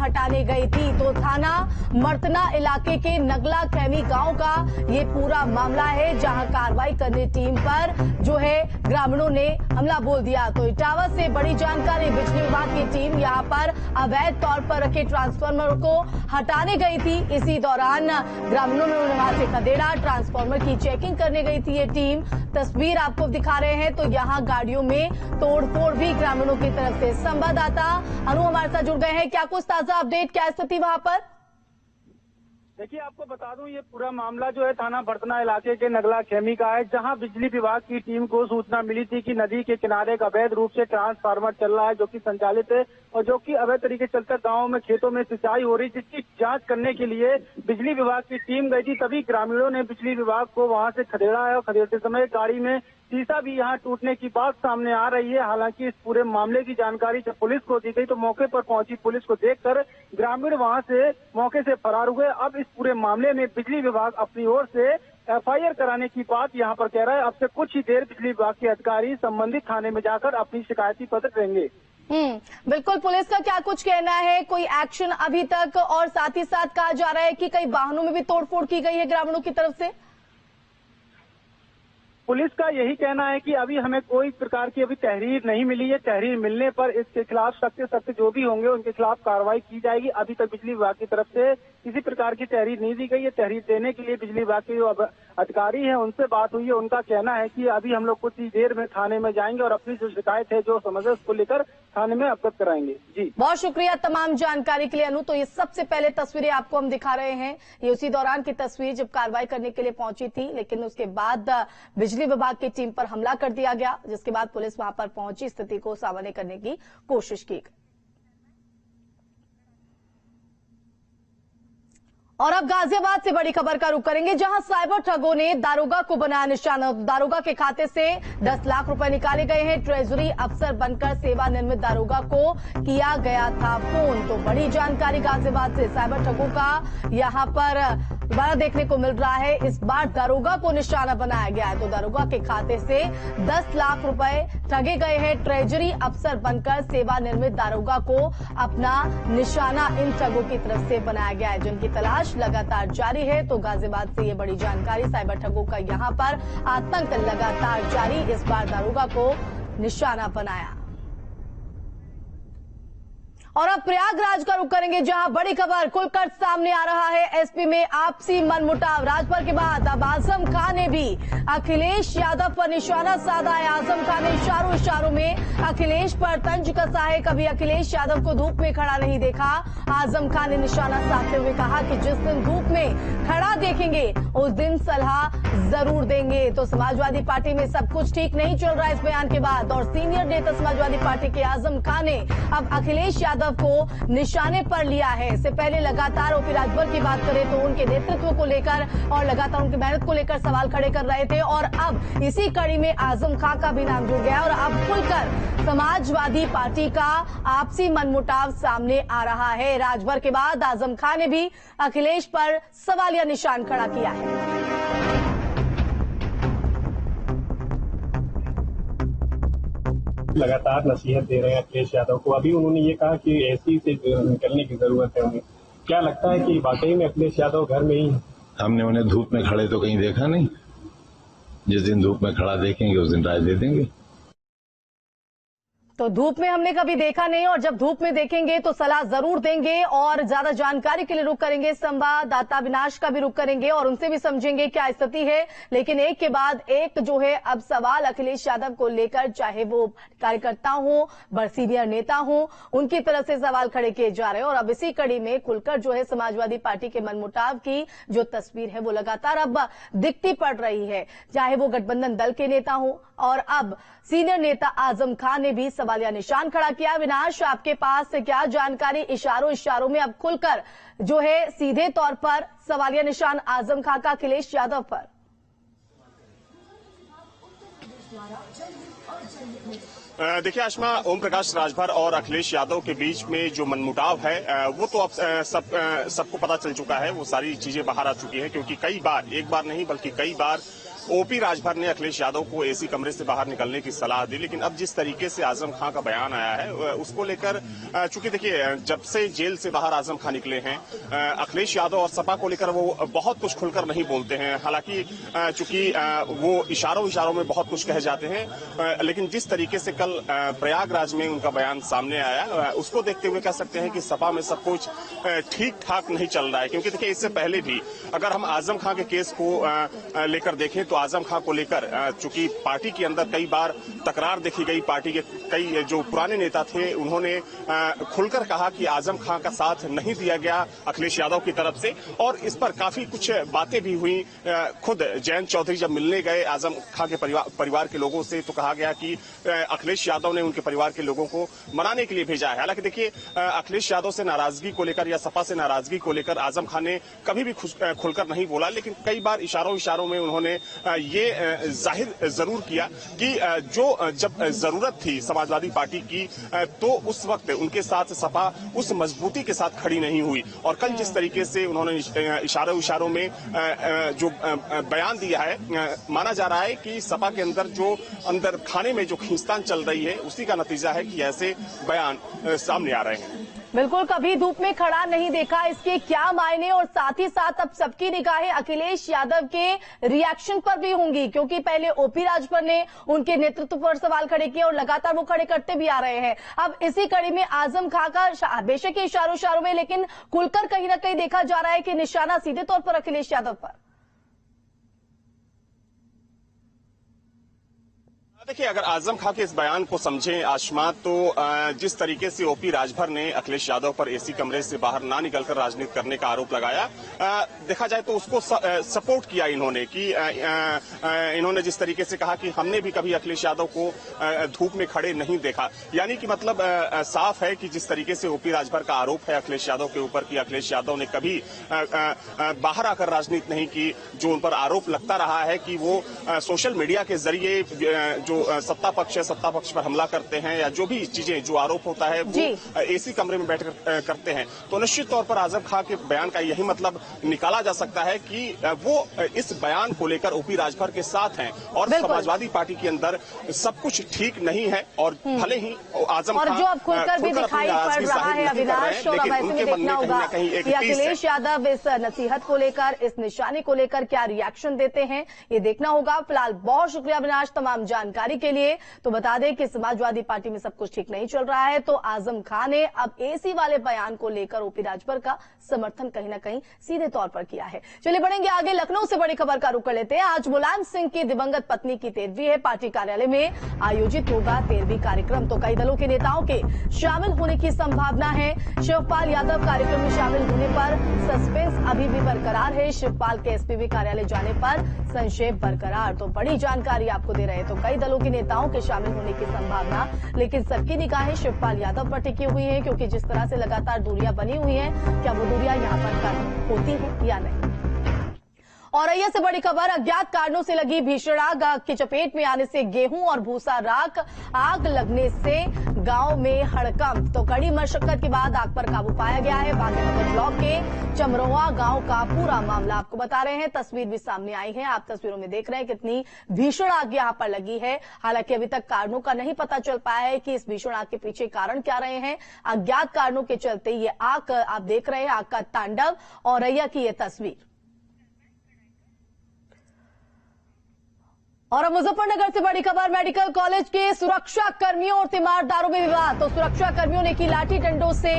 हटाने गई थी। तो थाना मर्तना इलाके के नगला खेमी गांव का ये पूरा मामला है, जहां कार्रवाई करने टीम पर जो है ग्रामीणों ने हमला बोल दिया। तो इटावा से बड़ी जानकारी, बिजली विभाग की टीम यहां पर अवैध तौर पर रखे ट्रांसफार्मर को हटाने गई थी। इसी दौरान ग्रामीणों ने वहां से खदेड़ा, ट्रांसफार्मर की चेकिंग करने गई थी ये टीम। तस्वीर आपको दिखा रहे हैं। तो यहां गाड़ियों में तोड़फोड़ भी ग्रामीणों की तरफ से। संवाददाता अनु हमारे साथ जुड़ गए हैं। क्या कुछ ताजा अपडेट, क्या स्थिति वहां पर? देखिए, आपको बता दूं, ये पूरा मामला जो है थाना बर्तना इलाके के नगला खेमी का है, जहां बिजली विभाग की टीम को सूचना मिली थी कि नदी के किनारे एक अवैध रूप से ट्रांसफार्मर चल रहा है, जो कि संचालित है और जो कि अवैध तरीके से चलकर गाँव में खेतों में सिंचाई हो रही, जिसकी जांच करने के लिए बिजली विभाग की टीम गई थी। तभी ग्रामीणों ने बिजली विभाग को वहां से खदेड़ा है और खदेड़ते समय गाड़ी में शीशा भी यहाँ टूटने की बात सामने आ रही है। हालांकि इस पूरे मामले की जानकारी जब पुलिस को दी गई तो मौके पर पहुंची पुलिस को देखकर ग्रामीण वहां से मौके से फरार हुए। अब इस पूरे मामले में बिजली विभाग अपनी ओर से एफआईआर कराने की बात यहाँ पर कह रहा है। अब से कुछ ही देर बिजली विभाग के अधिकारी संबंधित थाने में जाकर अपनी शिकायती पत्र देंगे। बिल्कुल, पुलिस का क्या कुछ कहना है, कोई एक्शन अभी तक? और साथ ही साथ कहा जा रहा है कि कई वाहनों में भी तोड़फोड़ की गई है ग्रामीणों की तरफ से। पुलिस का यही कहना है कि अभी हमें कोई प्रकार की अभी तहरीर नहीं मिली है। तहरीर मिलने पर इसके खिलाफ सख्त जो भी होंगे उनके खिलाफ कार्रवाई की जाएगी। अभी तक बिजली विभाग की तरफ से किसी प्रकार की तहरीर नहीं दी गई है। तहरीर देने के लिए बिजली विभाग के जो अधिकारी हैं उनसे बात हुई है। उनका कहना है कि अभी हम लोग कुछ ही देर में थाने में जाएंगे और अपनी जो शिकायत है, जो समस्या, उसको लेकर थाने में अवगत कराएंगे। जी, बहुत शुक्रिया तमाम जानकारी के लिए अनु। तो ये सबसे पहले तस्वीरें आपको हम दिखा रहे हैं, ये उसी दौरान की तस्वीर जब कार्रवाई करने के लिए पहुंची थी, लेकिन उसके बाद बिजली विभाग की टीम पर हमला कर दिया गया, जिसके बाद पुलिस वहां पर पहुंची, स्थिति को सामान्य करने की कोशिश की गई। और अब गाजियाबाद से बड़ी खबर का रुख करेंगे, जहां साइबर ठगों ने दारोगा को बनाया निशाना। दारोगा के खाते से 10 लाख रुपए निकाले गए हैं। ट्रेजरी अफसर बनकर सेवानिवृत्त दारोगा को किया गया था फोन। तो बड़ी जानकारी गाजियाबाद से, साइबर ठगों का यहां पर दोबारा देखने को मिल रहा है। इस बार दारोगा को निशाना बनाया गया है। तो दारोगा के खाते से 10 लाख रुपए ठगे गए हैं। ट्रेजरी अफसर बनकर सेवानिवृत्त दारोगा को अपना निशाना इन ठगों की तरफ से बनाया गया है, जिनकी तलाश लगातार जारी है। तो गाजियाबाद से ये बड़ी जानकारी, साइबर ठगों का यहां पर आतंक लगातार जारी। इस बार दारोगा को निशाना बनाया। और अब प्रयागराज का रुख करेंगे, जहां बड़ी खबर खुलकर सामने आ रहा है। एसपी में आपसी मनमुटाव। राजभर के बाद अब आजम खान ने भी अखिलेश यादव पर निशाना साधा है। आजम खान ने इशारों में अखिलेश पर तंज कसा है। कभी अखिलेश यादव को धूप में खड़ा नहीं देखा। आजम खान ने निशाना साधते हुए कहा कि जिस दिन धूप में खड़ा देखेंगे उस दिन सलाह जरूर देंगे। तो समाजवादी पार्टी में सब कुछ ठीक नहीं चल रहा है इस बयान के बाद। और सीनियर नेता समाजवादी पार्टी के आजम खान ने अब अखिलेश यादव को निशाने पर लिया है। इससे पहले लगातार ओपी राजभर की बात करें तो उनके नेतृत्व को लेकर और लगातार उनकी मेहनत को लेकर सवाल खड़े कर रहे थे। और अब इसी कड़ी में आजम खान का भी नाम जुड़ गया और अब खुलकर समाजवादी पार्टी का आपसी मनमुटाव सामने आ रहा है। राजभर के बाद आजम खान ने भी अखिलेश पर सवालिया निशान खड़ा किया है। लगातार नसीहत दे रहे हैं अखिलेश यादव को। अभी उन्होंने ये कहा कि एसी से निकलने की जरूरत है उन्हें। क्या लगता है कि वाकई में अखिलेश यादव घर में ही है? हमने उन्हें धूप में खड़े तो कहीं देखा नहीं। जिस दिन धूप में खड़ा देखेंगे उस दिन राय दे देंगे। तो धूप में हमने कभी देखा नहीं और जब धूप में देखेंगे तो सलाह जरूर देंगे। और ज्यादा जानकारी के लिए रुख करेंगे संवाददाता अविनाश का भी रुख करेंगे और उनसे भी समझेंगे क्या स्थिति है। लेकिन एक के बाद एक जो है अब सवाल अखिलेश यादव को लेकर, चाहे वो कार्यकर्ता हो, बड़ सीनियर नेता हो, उनकी तरफ से सवाल खड़े किए जा रहे हैं। और अब इसी कड़ी में खुलकर जो है समाजवादी पार्टी के मनमुटाव की जो तस्वीर है वो लगातार अब दिखती पड़ रही है, चाहे वो गठबंधन दल के नेता हो। और अब सीनियर नेता आजम खान ने भी सवालिया निशान खड़ा किया। विनाश, आपके पास से क्या जानकारी? इशारों में अब खुलकर जो है सीधे तौर पर सवालिया निशान आजम खान का अखिलेश यादव पर। देखिए आशमा, ओम प्रकाश राजभर और अखिलेश यादव के बीच में जो मनमुटाव है वो तो अब सबको पता चल चुका है। वो सारी चीजें बाहर आ चुकी है, क्योंकि कई बार, एक बार नहीं बल्कि कई बार ओपी राजभर ने अखिलेश यादव को एसी कमरे से बाहर निकलने की सलाह दी, लेकिन अब जिस तरीके से आजम खां का बयान आया है उसको लेकर, चूंकि देखिए जब से जेल से बाहर आजम खां निकले हैं, अखिलेश यादव और सपा को लेकर वो बहुत कुछ खुलकर नहीं बोलते हैं। हालांकि चूंकि वो इशारों में बहुत कुछ कह जाते हैं, लेकिन जिस तरीके से कल प्रयागराज में उनका बयान सामने आया, उसको देखते हुए कह सकते हैं कि सपा में सब कुछ ठीक ठाक नहीं चल रहा है। क्योंकि देखिए इससे पहले भी अगर हम आजम खां के केस को लेकर देखें तो आजम खां को लेकर चूंकि पार्टी के अंदर कई बार तकरार देखी गई। पार्टी के कई जो पुराने नेता थे उन्होंने खुलकर कहा कि आजम खां का साथ नहीं दिया गया अखिलेश यादव की तरफ से, और इस पर काफी कुछ बातें भी हुई। खुद जयंत चौधरी जब मिलने गए आजम खां के परिवार के लोगों से, तो कहा गया कि अखिलेश यादव ने उनके परिवार के लोगों को मनाने के लिए भेजा है। हालांकि देखिए अखिलेश यादव से नाराजगी को लेकर या सपा से नाराजगी को लेकर आजम खां ने कभी भी खुलकर नहीं बोला, लेकिन कई बार इशारों में उन्होंने ये जाहिर जरूर किया कि जो जब जरूरत थी समाजवादी पार्टी की, तो उस वक्त उनके साथ सपा उस मजबूती के साथ खड़ी नहीं हुई। और कल जिस तरीके से उन्होंने इशारों में जो बयान दिया है, माना जा रहा है कि सपा के अंदर खाने में जो खींचतान चल रही है, उसी का नतीजा है कि ऐसे बयान सामने आ रहे हैं। बिल्कुल, कभी धूप में खड़ा नहीं देखा, इसके क्या मायने, और साथ ही साथ अब सबकी निगाहें अखिलेश यादव के रिएक्शन पर भी होंगी, क्योंकि पहले ओपी राजभर ने उनके नेतृत्व पर सवाल खड़े किए और लगातार वो खड़े करते भी आ रहे हैं। अब इसी कड़ी में आजम खां का बेशक इशारों में, लेकिन खुलकर कहीं ना कहीं देखा जा रहा है कि निशाना सीधे तौर पर अखिलेश यादव पर। देखिए अगर आजम खां के इस बयान को समझें आशमा, तो जिस तरीके से ओपी राजभर ने अखिलेश यादव पर एसी कमरे से बाहर ना निकलकर राजनीति करने का आरोप लगाया, देखा जाए तो उसको सपोर्ट किया इन्होंने कि इन्होंने जिस तरीके से कहा कि हमने भी कभी अखिलेश यादव को धूप में खड़े नहीं देखा। यानी कि मतलब साफ है कि जिस तरीके से ओपी राजभर का आरोप है अखिलेश यादव के ऊपर कि अखिलेश यादव ने कभी बाहर आकर राजनीति नहीं की, जो उन पर आरोप लगता रहा है कि वो सोशल मीडिया के जरिए जो सत्ता पक्ष पर हमला करते हैं, या जो भी चीजें जो आरोप होता है वो एसी कमरे में बैठकर करते हैं, तो निश्चित तौर पर आजम खां के बयान का यही मतलब निकाला जा सकता है कि वो इस बयान को लेकर ओपी राजभर के साथ हैं, और समाजवादी पार्टी के अंदर सब कुछ ठीक नहीं है। और भले ही आजम खां जो अब खुलकर भी दिखाई पड़ रहा है अविनाश, और अब ऐसे में देखना होगा कि अखिलेश यादव इस नसीहत को लेकर, इस निशाने को लेकर क्या रिएक्शन देते हैं, ये देखना होगा। फिलहाल बहुत शुक्रिया अविनाश तमाम जानकारी के लिए। तो बता दें कि समाजवादी पार्टी में सब कुछ ठीक नहीं चल रहा है, तो आजम खां ने अब एसी वाले बयान को लेकर ओपी राजभर का समर्थन कहीं ना कहीं सीधे तौर पर किया है। चलिए बढ़ेंगे आगे, लखनऊ से बड़ी खबर का रुख कर लेते हैं। आज मुलायम सिंह की दिवंगत पत्नी की 13वीं है। पार्टी कार्यालय में आयोजित होगा 13वीं कार्यक्रम, तो कई दलों के नेताओं के शामिल होने की संभावना है। शिवपाल यादव कार्यक्रम में शामिल होने पर सस्पेंस अभी भी बरकरार है। शिवपाल के एसपीबी कार्यालय जाने पर संशय बरकरार, तो बड़ी जानकारी आपको दे रहे हैं। तो कई दलों के नेताओं के शामिल होने की संभावना, लेकिन सबकी निगाहें शिवपाल यादव पर टिकी हुई हैं, क्योंकि जिस तरह से लगातार दूरियां बनी हुई हैं, क्या वो दूरियां यहां पर कम होती हैं या नहीं। और अय्या से बड़ी खबर, अज्ञात कारणों से लगी भीषण आग की चपेट में आने से गेहूं और भूसा राख, आग लगने से गांव में हड़कंप। तो कड़ी मशक्कत के बाद आग पर काबू पाया गया है। बागेनगर ब्लॉक के चमरोआ गांव का पूरा मामला आपको बता रहे हैं। तस्वीर भी सामने आई है, आप तस्वीरों में देख रहे हैं कितनी भीषण आग यहां पर लगी है। हालांकि अभी तक कारणों का नहीं पता चल पाया है कि इस भीषण आग के पीछे कारण क्या रहे हैं। अज्ञात कारणों के चलते ये आग आप देख रहे हैं, आग का तांडव। और अय्या की ये तस्वीर। और अब मुजफ्फरनगर से बड़ी खबर, मेडिकल कॉलेज के सुरक्षा कर्मियों और तीमारदारों में विवाद। तो सुरक्षा कर्मियों ने की लाठी डंडों से